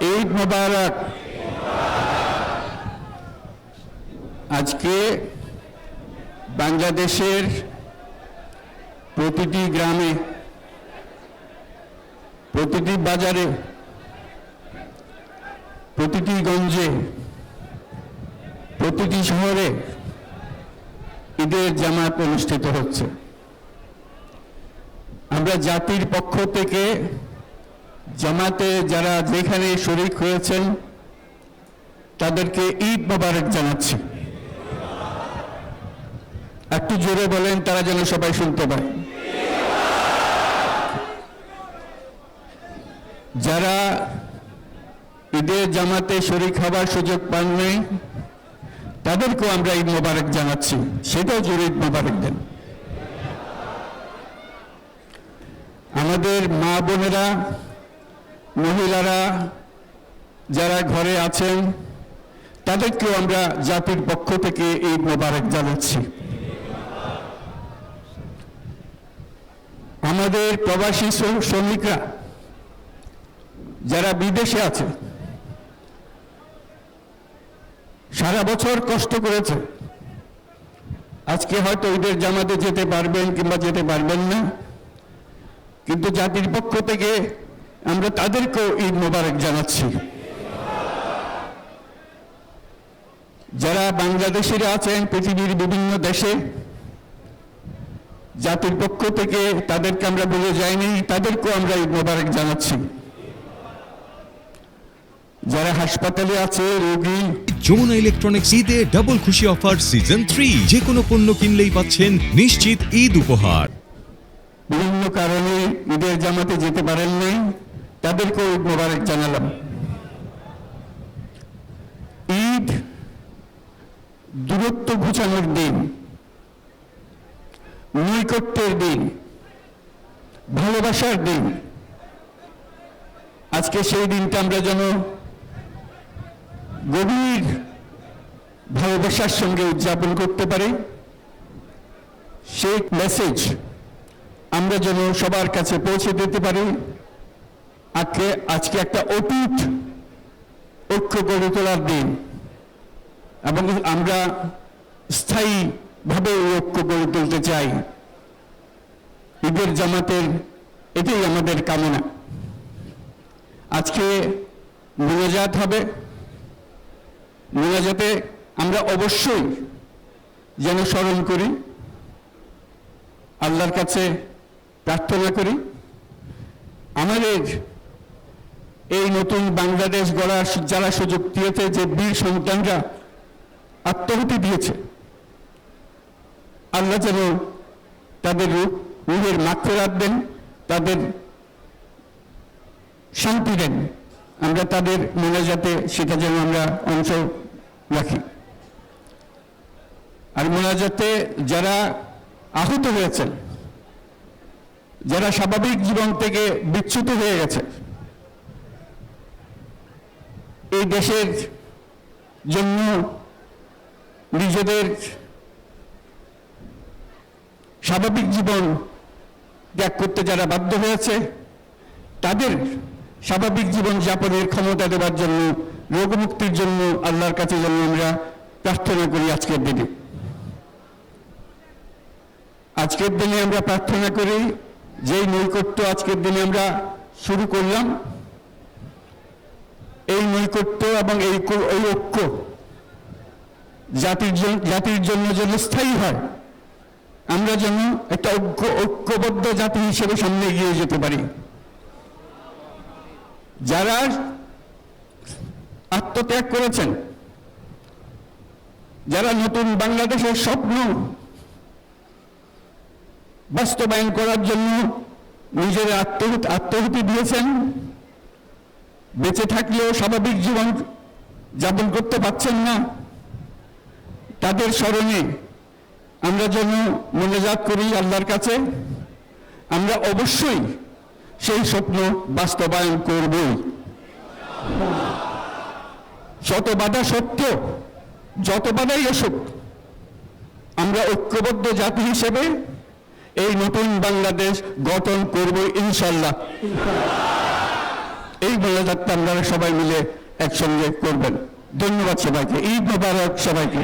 ঈদ মোবারক। আজকে বাংলাদেশের প্রতিটি গ্রামে, প্রতিটি বাজারে, প্রতিটি গঞ্জে, প্রতিটি শহরে ঈদের জামাত অনুষ্ঠিত হচ্ছে। আমরা জাতির পক্ষ থেকে জামাতে যারা যেখানে শরীক হয়েছেন তাদেরকে ঈদ মোবারক জানাচ্ছি। একটু জোরে বলেন, তারা যেন সবাই শুনতে পায়। যারা ঈদের জামাতে শরীক হবার সুযোগ পাননি তাদেরকেও আমরা ঈদ মোবারক জানাচ্ছি, সেটাও জোরে ঈদ মোবারক দেন। আমাদের মা বোনেরা, মহিলারা যারা ঘরে আছেন তাদেরকেও আমরা জাতির পক্ষ থেকে ঈদ মোবারক জানাচ্ছি। আমাদের প্রবাসী শ্রমিকরা যারা বিদেশে আছে, সারা বছর কষ্ট করেছে, আজকে হয়তো ঈদের জামাতে যেতে পারবেন কিংবা যেতে পারবেন না, কিন্তু জাতির পক্ষ থেকে আমরা তাদেরকেও ঈদ মোবারক জানাচ্ছি। যারা বাংলাদেশিরা আছেন পৃথিবীর বিভিন্ন দেশে, জাতির পক্ষ থেকে তাদেরকে আমরা বলে যাইনি, তাদেরকেও আমরা ঈদ মোবারক জানাচ্ছি। যারা হাসপাতালে আছে রোগী, যমুনা ইলেকট্রনিক্স ঈদে ডাবল খুশি অফার সিজন 3, যে কোনো পণ্য কিনলেই পাচ্ছেন নিশ্চিত ঈদ উপহার। বিভিন্ন কারণে ঈদের জামাতে যেতে পারেন নাই, তাদেরকেও ঈদ মোবারক জানালাম। ঈদ দূরত্ব ঘুচানোর দিন, নৈকট্যের দিন, ভালোবাসার দিন। আজকে সেই দিনটা আমরা যেন গভীর ভালোবাসার সঙ্গে উদযাপন করতে পারি, সেই মেসেজ আমরা যেন সবার কাছে পৌঁছে দিতে পারি। আজকে একটা অটুট ঐক্য গড়ে তোলার দিন, এবং আমরা স্থায়ীভাবে এই ঐক্য গড়ে তুলতে চাই। ঈদের জামাতের এটাই আমাদের কামনা। আজকে মোনাজাত হবে, মোনাজাতে আমরা অবশ্যই যেন স্মরণ করি, আল্লাহর কাছে প্রার্থনা করি আমাদের এই নতুন বাংলাদেশ গড়ার যারা সুযোগ দিয়েছে, যে বীর সন্তানরা আত্মাহুতি দিয়েছে, আল্লাহ যেন তাদের রূহের মাগফিরাত দেন, তাদের শান্তি দেন। আমরা তাদের মোনাজাতে সেটা যেন আমরা অংশ রাখি। আর মোনাজাতে যারা আহত হয়েছেন, যারা স্বাভাবিক জীবন থেকে বিচ্যুত হয়ে গেছে, এই দেশের জন্য নিজেদের স্বাভাবিক জীবন ত্যাগ করতে যারা বাধ্য হয়েছে, তাদের স্বাভাবিক জীবন যাপনের ক্ষমতা দেওয়ার জন্য, রোগমুক্তির জন্য আল্লাহর কাছে যেন আমরা প্রার্থনা করি। আজকের দিনে আমরা প্রার্থনা করি, যেই নৈকট্য আজকের দিনে আমরা শুরু করলাম, এই নৈকট্য এবং এই ঐক্য জাতির জন্য যেন স্থায়ী হয়, আমরা যেন একটা ঐক্যবদ্ধ জাতি হিসেবে সামনে এগিয়ে যেতে পারি। যারা আত্মত্যাগ করেছেন, যারা নতুন বাংলাদেশের স্বপ্ন বাস্তবায়ন করার জন্য নিজের আত্মাহুতি দিয়েছেন, বেঁচে থাকলেও স্বাভাবিক জীবন যাপন করতে পারছেন না, তাদের স্মরণে আমরা যেন মোনাজাত করি আল্লাহর কাছে। আমরা অবশ্যই সেই স্বপ্ন বাস্তবায়ন করব। শত বাধা সত্ত্বেও, যত বাধাই আসুক, আমরা ঐক্যবদ্ধ জাতি হিসেবে এই নতুন বাংলাদেশ গঠন করব ইনশাআল্লাহ। এই মেলাযাত্রা আপনারা সবাই মিলে একসঙ্গে করবেন। ধন্যবাদ সবাইকে। ঈদ মোবারক সবাইকে।